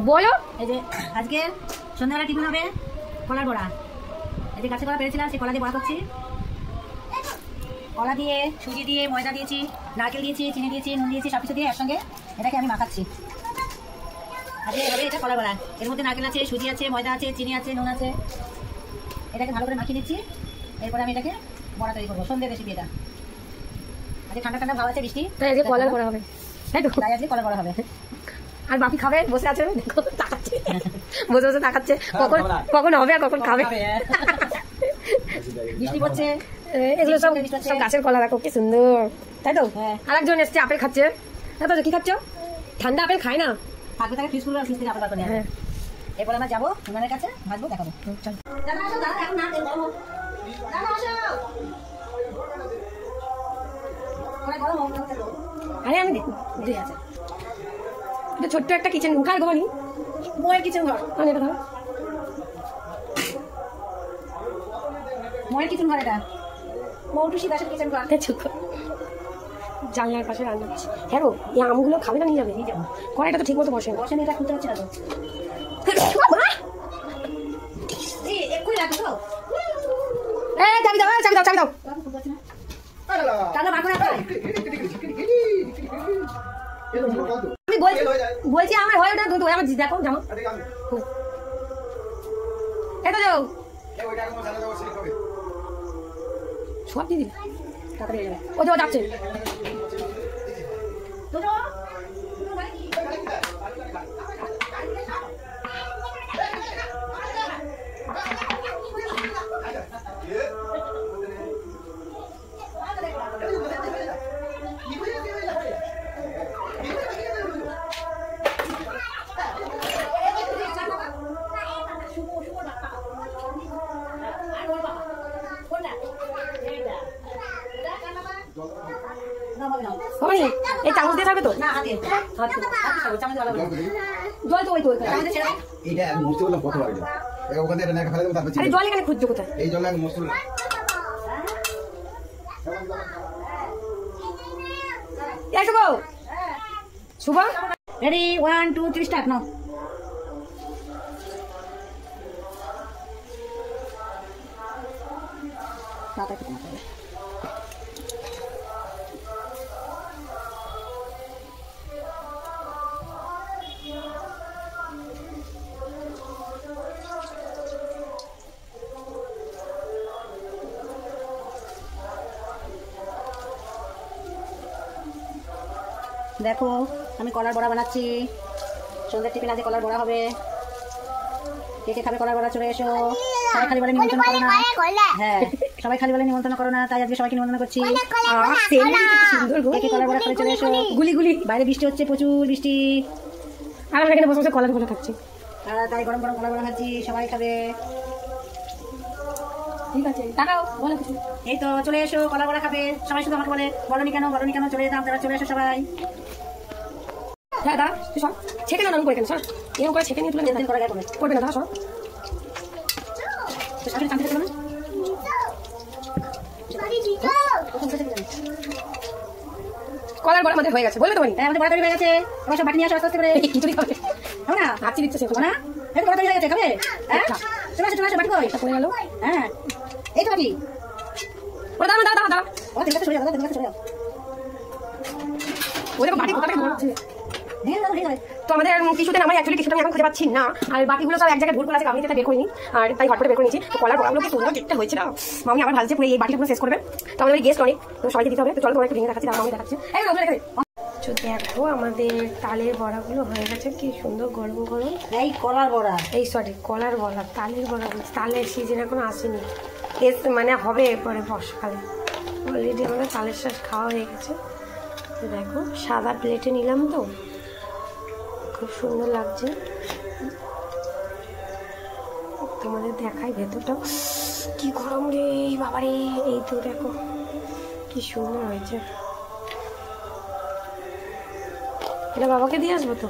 বলো। এই যে আজকে সন্ধ্যাবেলা টিফিন হবে কলার বড়া। এই যে গাছে কলা পেরেছিলাম, সেই কলা দিয়ে বড়া করছি। কলা দিয়ে, সুজি দিয়ে, ময়দা দিয়েছি, নারকেল দিয়েছি, চিনি দিয়েছি, নুন দিয়েছি, সব কিছু দিয়ে একসঙ্গে এটাকে আমি মাখাচ্ছি। আজকে এভাবে এটা কলার বড়া। এর মধ্যে নারকেল আছে, সুজি আছে, ময়দা আছে, চিনি আছে, নুন আছে। এটাকে ভালো করে মাখিয়ে দিচ্ছি। এরপরে আমি এটাকে বড়া তৈরি করবো। সন্ধ্যে রেসিপি এটা। আজকে ঠান্ডা ঠান্ডা ভাব আছে, বৃষ্টি, তাই আজকে কলার বড়া হবে। তাই তো, তাই আজকে কলার বড়া হবে। আর বাপি খাবে, বসে আছে, দেখো তাকাচ্ছে, বসে বসে তাকাচ্ছে কখন কখন হবে আর কখন খাবে। বৃষ্টি পড়ছে, এগুলো সব গাছের কলা, দেখো কি সুন্দর, তাই তো। হ্যাঁ। আরেকজন এসছে আপেল খাচ্ছে। তাই তো, কি খাচ্ছ? ঠান্ডা আপেল খায় না, থাকবে তাকে ফ্রিজ করবো, ফ্রিজ থেকে আপেল বার করে নিয়ে আসবো। এরপর আমরা যাবো উনানের কাছে, ভাজবো, দেখাবো। আরে আমি দেখি আছে এটা ছোট্ট একটা কিচেন রুম। কার ঘরই মোয়ের কিচেন ঘর, মানে এটা মোয়ের কিচেন ঘর, এটা মৌটুসি দাসের কিচেন ঘর। জানলার পাশে রান্না হচ্ছে। হ্যাঁ গো, এই আমগুলো খাবে না? নিয়ে যাবে, নিয়ে যাবো। কড়াইটা তো ঠিক মতো বসে বসে নিয়ে এটা খুলতে হচ্ছে না তো। এক্ষুনি রাখো তো। চাবি দাও, চাবি দাও, চাবি দাও। আমি বলছি আমার হয় ওটা দুটো, আমার দেখো জামা এটা যাও সব দিদি ও যাও যাচ্ছে। এই চামচ দিয়ে থাকবে তো? জল তো ওই তো জল এখানে খুঁজছো কোথায়? এই জল শুভ রেডি 1 2 3 স্টার্ট নাও। দেখো আমি কলার বড়া বানাচ্ছি। সন্ধ্যের টিফিন আজকে কলার বড়া হবে। কে কে খাবে কলার বড়া? চলে এসো। সবাই খালি বলে নিমন্ত্রণ করো না। হ্যাঁ, সবাই খালি বলে নিমন্ত্রণ করো না, তাই আজকে সবাইকে নিমন্ত্রণ করছি। কে কে কলার বড়া খাবে চলে এসো। গুলি গুলি, বাইরে বৃষ্টি হচ্ছে, প্রচুর বৃষ্টি। আর আমরা এখানে বসে বসে কলার বড়া খাচ্ছি। আর তাই গরম গরম কলার বড়া খাচ্ছি, সবাই খাবে। ঠিক আছে, টাকাও বলো কিছু। এই তো চলে এসো, কলার বড়া খাবে। সবাই শুধু আমাকে বলে বলনি কেন, বলনি কেন, চলে যেতাম। তারা চলে এসো সবাই। হ্যাঁ দাদা তুই সব ছেঁকে না, করে কেন সর, এরকম করে ছেঁকে নিয়ে তুলে দিন করে করবে না দাদা সব। কলার বড়া আমাদের হয়ে গেছে, বলবে তোমার? হ্যাঁ, আমাদের বড়া তৈরি হয়ে গেছে। এবার সব বাটি নিয়ে আসো আস্তে আস্তে করে। খিচুড়ি খাবে না? হাঁচি দিচ্ছে সেটা না, এই বড়া তৈরি হয়ে গেছে, খাবে? হ্যাঁ, চলে আসো, চলে আসো, বাটি কই? পড়ে গেল। হ্যাঁ, এই তো বাটি। ওরা দাঁড়া দাঁড়া দাঁড়া, ও ঠিক আছে, সরে যাও, ঠিক আছে, সরে যাও। ওই দেখো বাটি কোথা থেকে ধরছে। হ্যাঁ দাদা, হয়ে যাবে। তো আমাদের টিস্যুতে আমার অ্যাকচুয়ালি টিস্যুটা আমি এখন খুঁজে পাচ্ছি না, আর বাকিগুলো সব এক জায়গায় ভুল করে আছে, আমি এটা বের করিনি, আর তাই হট করে বের করে নিয়েছি। তো কলার বড়াগুলো কি সুন্দর দেখতে হয়েছিল। মামি আমার ভালছে পুরো এই বাটিগুলো শেষ করবে। তো আমাদের গেস্ট অনেক, তো সবাইকে দিতে হবে। তো চলো তোমার একটু ভেঙে দেখাচ্ছি, তার মামি দেখাচ্ছে। এই দেখো আমাদের তালের বড়াগুলো হয়ে গেছে, কি সুন্দর গরম গরম। এই কলার বড়া, এই সরি কলার বড়া, তালের বড়া বলছি, তালের সিজন এখন আসেনি, মানে হবে এরপরে বর্ষাকালে। অলরেডি আমাদের তালের শাঁস খাওয়া হয়ে গেছে। তো দেখো সাদা প্লেটে নিলাম, তো খুব সুন্দর লাগছে। তোমাদের দেখাই ভেতরটা কি গরম রে বাবারে। এই তো দেখো কি সুন্দর হয়েছে। এটা বাবাকে দিয়ে আসবো তো।